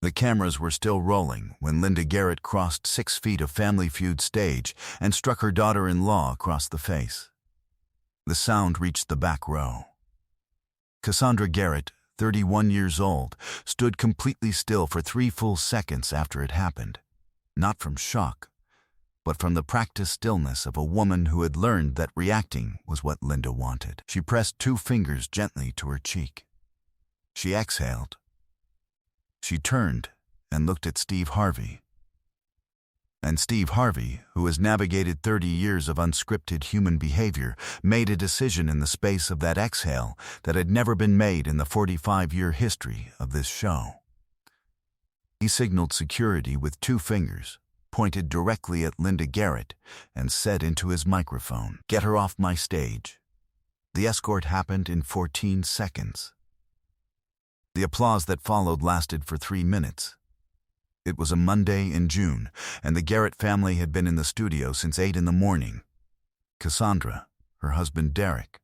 The cameras were still rolling when Linda Garrett crossed 6 feet of Family Feud stage and struck her daughter-in-law across the face. The sound reached the back row. Cassandra Garrett, 31 years old, stood completely still for 3 full seconds after it happened, not from shock, but from the practiced stillness of a woman who had learned that reacting was what Linda wanted. She pressed 2 fingers gently to her cheek. She exhaled. She turned and looked at Steve Harvey. And Steve Harvey, who has navigated 30 years of unscripted human behavior, made a decision in the space of that exhale that had never been made in the 45-year history of this show. He signaled security with 2 fingers, pointed directly at Linda Garrett, and said into his microphone, "Get her off my stage." The escort happened in 14 seconds. The applause that followed lasted for 3 minutes. It was a Monday in June, and the Garrett family had been in the studio since 8 in the morning. Cassandra, her husband Derek,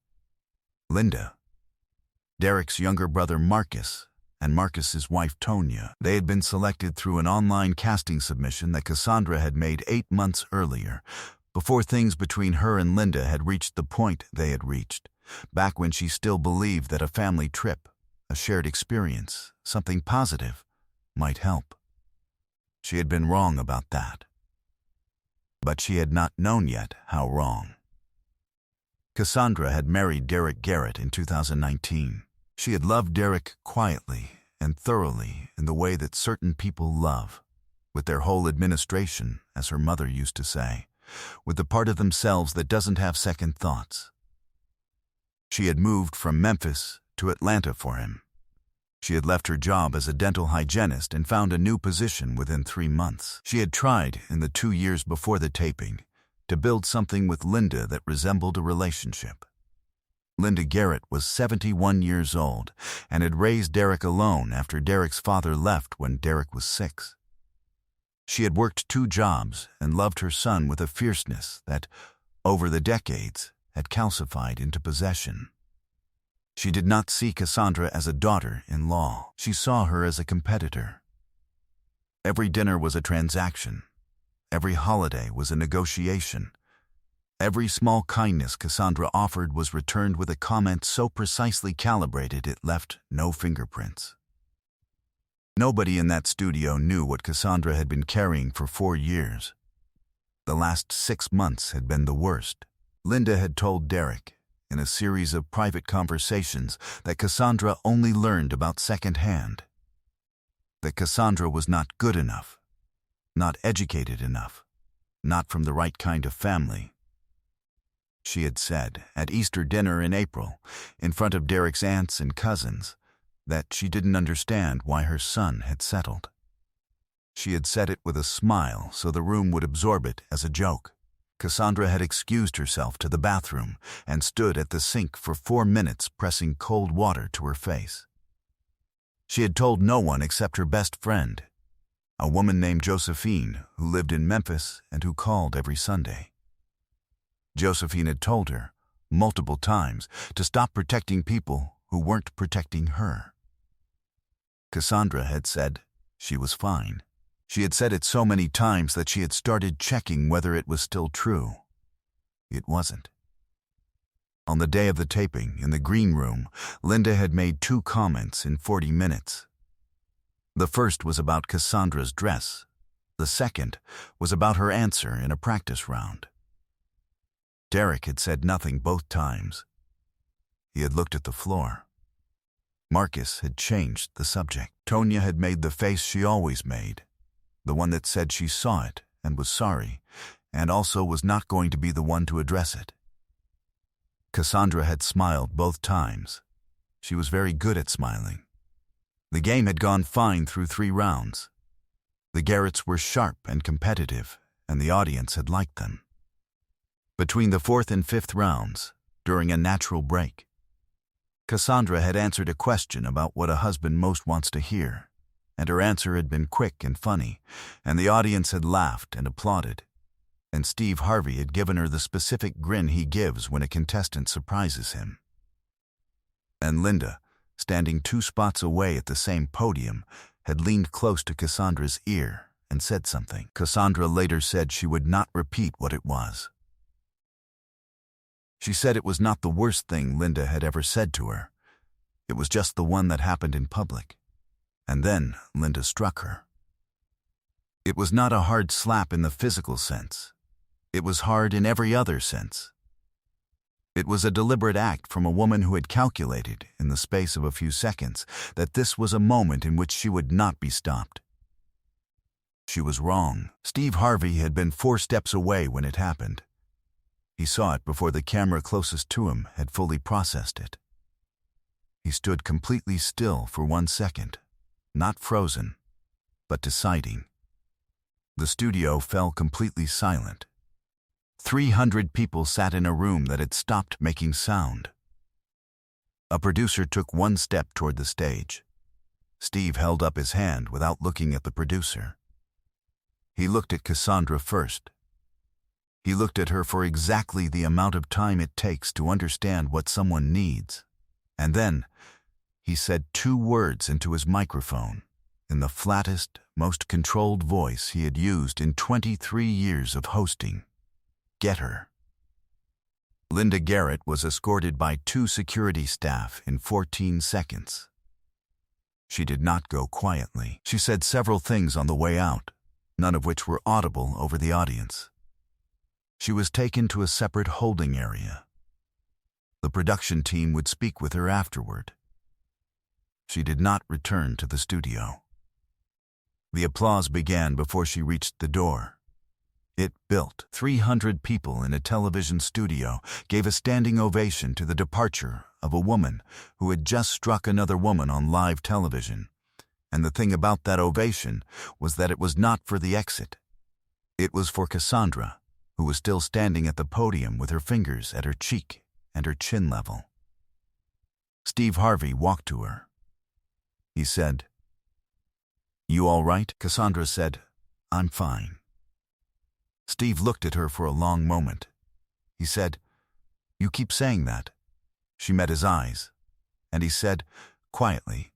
Linda, Derek's younger brother Marcus, and Marcus's wife Tonya. They had been selected through an online casting submission that Cassandra had made 8 months earlier, before things between her and Linda had reached the point they had reached, back when she still believed that a family trip, a shared experience, something positive, might help. She had been wrong about that. But she had not known yet how wrong. Cassandra had married Derek Garrett in 2019. She had loved Derek quietly and thoroughly in the way that certain people love, with their whole administration, as her mother used to say, with the part of themselves that doesn't have second thoughts. She had moved from Memphis to Atlanta for him. She had left her job as a dental hygienist and found a new position within 3 months. She had tried, in the 2 years before the taping, to build something with Linda that resembled a relationship. Linda Garrett was 71 years old and had raised Derek alone after Derek's father left when Derek was 6. She had worked 2 jobs and loved her son with a fierceness that, over the decades, had calcified into possession. She did not see Cassandra as a daughter-in-law. She saw her as a competitor. Every dinner was a transaction. Every holiday was a negotiation. Every small kindness Cassandra offered was returned with a comment so precisely calibrated it left no fingerprints. Nobody in that studio knew what Cassandra had been carrying for 4 years. The last 6 months had been the worst. Linda had told Derek, in a series of private conversations, that Cassandra only learned about secondhand. That Cassandra was not good enough, not educated enough, not from the right kind of family. She had said, at Easter dinner in April, in front of Derek's aunts and cousins, that she didn't understand why her son had settled. She had said it with a smile so the room would absorb it as a joke. Cassandra had excused herself to the bathroom and stood at the sink for 4 minutes pressing cold water to her face. She had told no one except her best friend, a woman named Josephine who lived in Memphis and who called every Sunday. Josephine had told her, multiple times, to stop protecting people who weren't protecting her. Cassandra had said she was fine. She had said it so many times that she had started checking whether it was still true. It wasn't. On the day of the taping, in the green room, Linda had made 2 comments in 40 minutes. The first was about Cassandra's dress. The second was about her answer in a practice round. Derek had said nothing both times. He had looked at the floor. Marcus had changed the subject. Tonya had made the face she always made, the one that said she saw it and was sorry, and also was not going to be the one to address it. Cassandra had smiled both times. She was very good at smiling. The game had gone fine through 3 rounds. The Garretts were sharp and competitive, and the audience had liked them. Between the 4th and 5th rounds, during a natural break, Cassandra had answered a question about what a husband most wants to hear, and her answer had been quick and funny, and the audience had laughed and applauded, and Steve Harvey had given her the specific grin he gives when a contestant surprises him. And Linda, standing 2 spots away at the same podium, had leaned close to Cassandra's ear and said something. Cassandra later said she would not repeat what it was. She said it was not the worst thing Linda had ever said to her. It was just the one that happened in public. And then Linda struck her. It was not a hard slap in the physical sense. It was hard in every other sense. It was a deliberate act from a woman who had calculated, in the space of a few seconds, that this was a moment in which she would not be stopped. She was wrong. Steve Harvey had been 4 steps away when it happened. He saw it before the camera closest to him had fully processed it. He stood completely still for 1 second, not frozen, but deciding. The studio fell completely silent. 300 people sat in a room that had stopped making sound. A producer took 1 step toward the stage. Steve held up his hand without looking at the producer. He looked at Cassandra first. He looked at her for exactly the amount of time it takes to understand what someone needs. And then, he said 2 words into his microphone, in the flattest, most controlled voice he had used in 23 years of hosting. Get her. Linda Garrett was escorted by 2 security staff in 14 seconds. She did not go quietly. She said several things on the way out, none of which were audible over the audience. She was taken to a separate holding area. The production team would speak with her afterward. She did not return to the studio. The applause began before she reached the door. It built. 300 people in a television studio gave a standing ovation to the departure of a woman who had just struck another woman on live television. And the thing about that ovation was that it was not for the exit. It was for Cassandra, who was still standing at the podium with her fingers at her cheek and her chin level. Steve Harvey walked to her. He said, "You all right?" Cassandra said, "I'm fine." Steve looked at her for a long moment. He said, "You keep saying that." She met his eyes, and he said, quietly,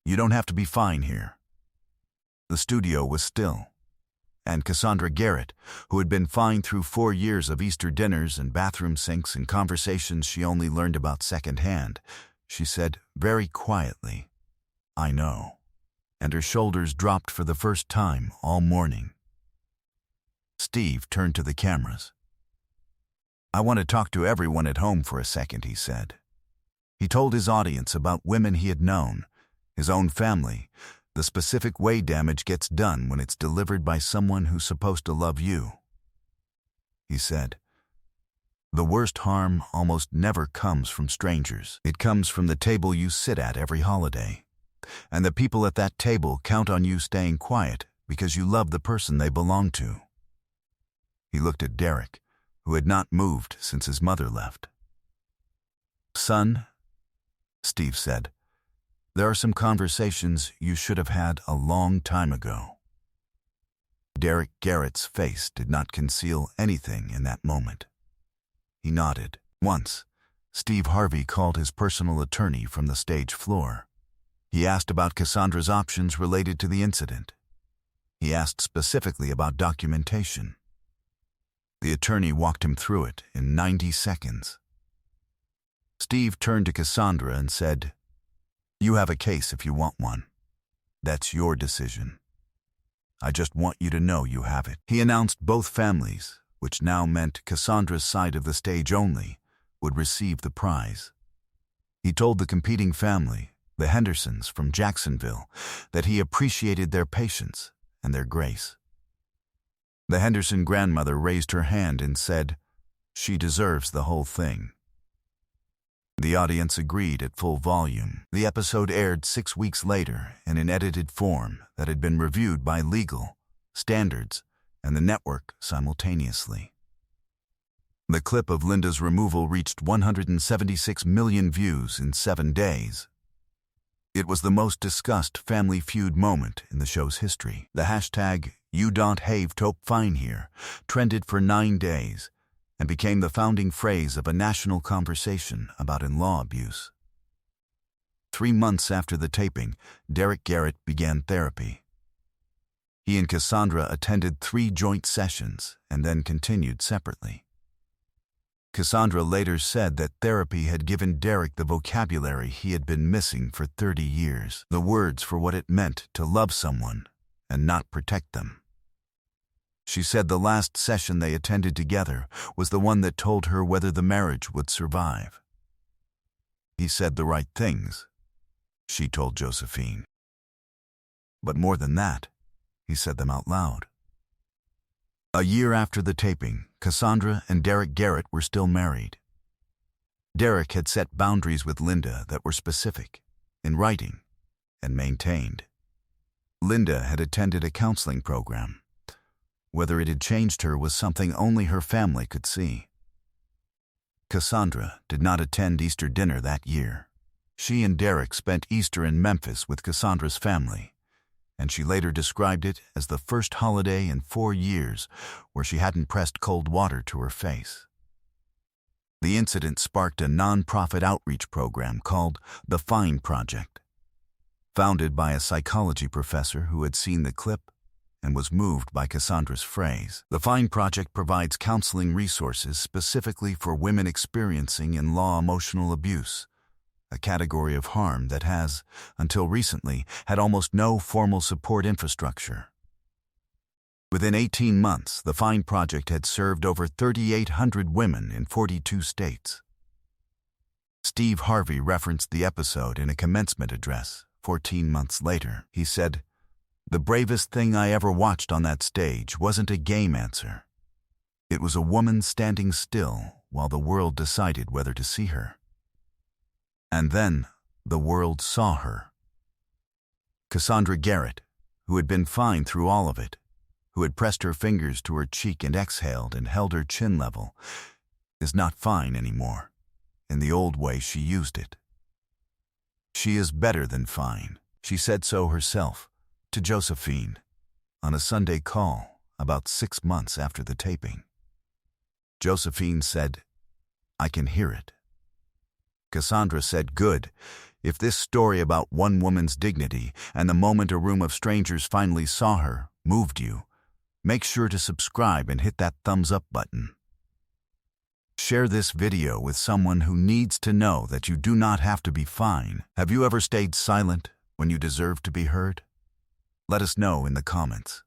"You don't have to be fine here." The studio was still, and Cassandra Garrett, who had been fine through 4 years of Easter dinners and bathroom sinks and conversations she only learned about secondhand, she said very quietly, "I know," and her shoulders dropped for the first time all morning. Steve turned to the cameras. "I want to talk to everyone at home for a second," he said. He told his audience about women he had known, his own family, the specific way damage gets done when it's delivered by someone who's supposed to love you. He said, "The worst harm almost never comes from strangers. It comes from the table you sit at every holiday. And the people at that table count on you staying quiet because you love the person they belong to." He looked at Derek, who had not moved since his mother left. "Son," Steve said, "there are some conversations you should have had a long time ago." Derek Garrett's face did not conceal anything in that moment. He nodded. Once, Steve Harvey called his personal attorney from the stage floor. He asked about Cassandra's options related to the incident. He asked specifically about documentation. The attorney walked him through it in 90 seconds. Steve turned to Cassandra and said, "You have a case if you want one. That's your decision. I just want you to know you have it." He announced both families, which now meant Cassandra's side of the stage only, would receive the prize. He told the competing family, the Hendersons from Jacksonville, that he appreciated their patience and their grace. The Henderson grandmother raised her hand and said, "She deserves the whole thing." The audience agreed at full volume. The episode aired 6 weeks later in an edited form that had been reviewed by Legal, Standards, and the network simultaneously. The clip of Linda's removal reached 176 million views in 7 days. It was the most discussed Family Feud moment in the show's history. The hashtag #YouDon'tHaveTopeFineHere trended for 9 days and became the founding phrase of a national conversation about in-law abuse. 3 months after the taping, Derek Garrett began therapy. He and Cassandra attended 3 joint sessions and then continued separately. Cassandra later said that therapy had given Derek the vocabulary he had been missing for 30 years, the words for what it meant to love someone and not protect them. She said the last session they attended together was the one that told her whether the marriage would survive. He said the right things, she told Josephine. But more than that, he said them out loud. A year after the taping, Cassandra and Derek Garrett were still married. Derek had set boundaries with Linda that were specific, in writing, and maintained. Linda had attended a counseling program. Whether it had changed her was something only her family could see. Cassandra did not attend Easter dinner that year. She and Derek spent Easter in Memphis with Cassandra's family, and she later described it as the first holiday in 4 years where she hadn't pressed cold water to her face. The incident sparked a nonprofit outreach program called the Fine Project, founded by a psychology professor who had seen the clip and was moved by Cassandra's phrase. The Fine Project provides counseling resources specifically for women experiencing in-law emotional abuse, a category of harm that has, until recently, had almost no formal support infrastructure. Within 18 months, the Fine Project had served over 3,800 women in 42 states. Steve Harvey referenced the episode in a commencement address 14 months later. He said, "The bravest thing I ever watched on that stage wasn't a game answer. It was a woman standing still while the world decided whether to see her. And then the world saw her." Cassandra Garrett, who had been fine through all of it, who had pressed her fingers to her cheek and exhaled and held her chin level, is not fine anymore, in the old way she used it. She is better than fine. She said so herself to Josephine on a Sunday call about 6 months after the taping. Josephine said, "I can hear it." Cassandra said, "Good. If this story about one woman's dignity and the moment a room of strangers finally saw her moved you, make sure to subscribe and hit that thumbs up button. Share this video with someone who needs to know that you do not have to be fine. Have you ever stayed silent when you deserve to be heard? Let us know in the comments.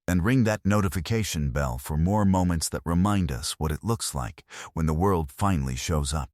And ring that notification bell for more moments that remind us what it looks like when the world finally shows up.